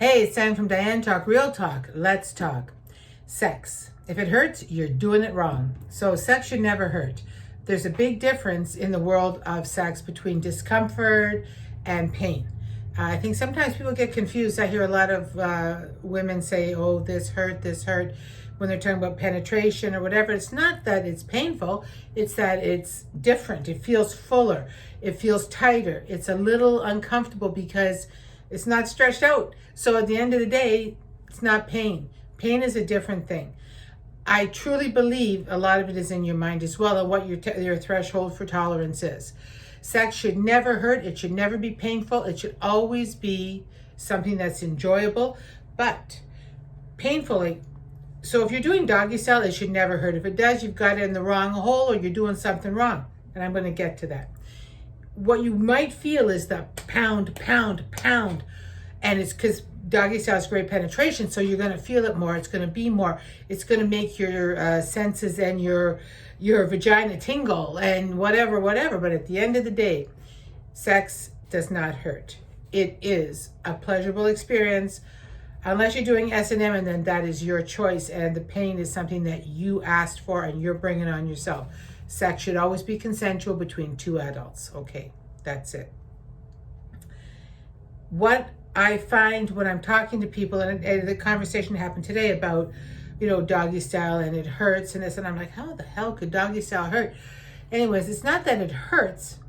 Hey, it's Diane from DianeTalk, Real Talk. Let's talk. Sex. If it hurts, you're doing it wrong. So sex should never hurt. There's a big difference in the world of sex between discomfort and pain. I think sometimes people get confused. I hear a lot of women say, oh, this hurt, when they're talking about penetration or whatever. It's not that it's painful, it's that it's different. It feels fuller, it feels tighter, it's a little uncomfortable because it's not stretched out. So at the end of the day, it's not pain. Pain is a different thing. I truly believe a lot of it is in your mind as well, and what your threshold for tolerance is. Sex should never hurt. It should never be painful. It should always be something that's enjoyable, but painfully. So if you're doing doggy style, it should never hurt. If it does, you've got it in the wrong hole or you're doing something wrong. And I'm going to get to that. What you might feel is the pound, pound, pound. And it's because doggy style is great penetration, so you're going to feel it more. It's going to be more. It's going to make your senses and your vagina tingle and whatever. But at the end of the day, sex does not hurt. It is a pleasurable experience, unless you're doing S&M, and then that is your choice, and the pain is something that you asked for and you're bringing on yourself. Sex should always be consensual between two adults. Okay, that's it. What I find when I'm talking to people, and the conversation happened today about, doggy style and it hurts and this, and I'm like, how the hell could doggy style hurt? Anyways, it's not that it hurts,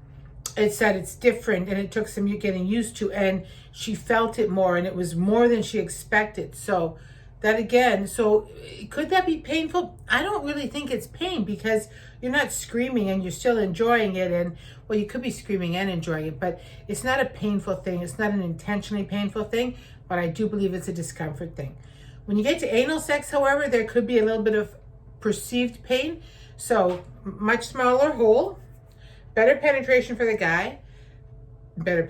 it's that it's different, and it took some getting used to, and she felt it more, and it was more than she expected. So that again, so could that be painful? I don't really think it's pain, because you're not screaming and you're still enjoying it. And well, you could be screaming and enjoying it, but it's not a painful thing. It's not an intentionally painful thing, but I do believe it's a discomfort thing. When you get to anal sex, however, there could be a little bit of perceived pain. So much smaller hole, better penetration for the guy, better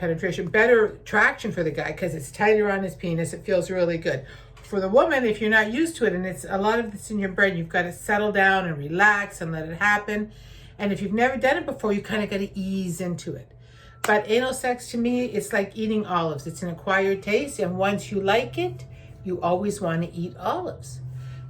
traction for the guy, because it's tighter on his penis. It feels really good. For the woman, if you're not used to it, and it's a lot of this in your brain, you've got to settle down and relax and let it happen. And if you've never done it before, you kind of got to ease into it. But anal sex, to me, it's like eating olives. It's an acquired taste, and once you like it, you always want to eat olives.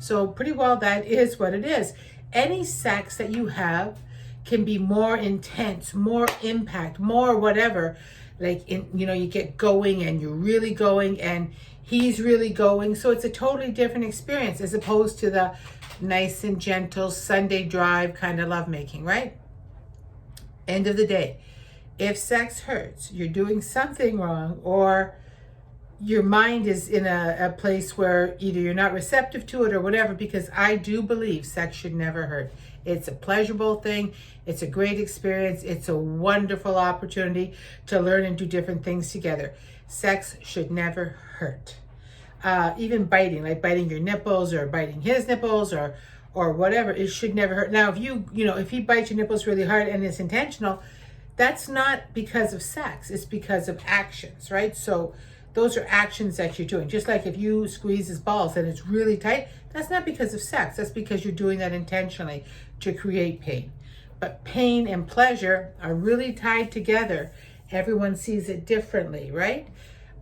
So pretty well, that is what it is. Any sex that you have can be more intense, more impact, more whatever. Like, you get going and you're really going and he's really going. So it's a totally different experience as opposed to the nice and gentle Sunday drive kind of lovemaking, right? End of the day, if sex hurts, you're doing something wrong, or your mind is in a place where either you're not receptive to it or whatever, because I do believe sex should never hurt. It's a pleasurable thing. It's a great experience. It's a wonderful opportunity to learn and do different things together. Sex should never hurt. Even biting, like biting your nipples or biting his nipples or whatever, it should never hurt. Now, if he bites your nipples really hard and it's intentional, that's not because of sex. It's because of actions, right? So those are actions that you're doing. Just like if you squeeze his balls and it's really tight, that's not because of sex. That's because you're doing that intentionally to create pain. But pain and pleasure are really tied together. Everyone sees it differently, right?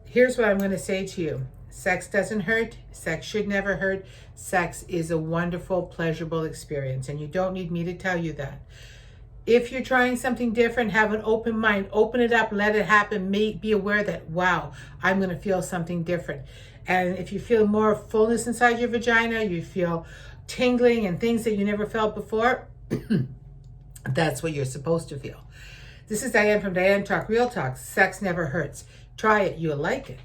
Here's what I'm going to say to you. Sex doesn't hurt. Sex should never hurt. Sex is a wonderful, pleasurable experience, and you don't need me to tell you that. If you're trying something different, have an open mind. Open it up, let it happen. Be aware that, wow, I'm going to feel something different. And if you feel more fullness inside your vagina, you feel tingling and things that you never felt before, that's what you're supposed to feel. This is Diane from DianeTalk, Real Talk. Sex never hurts. Try it. You'll like it.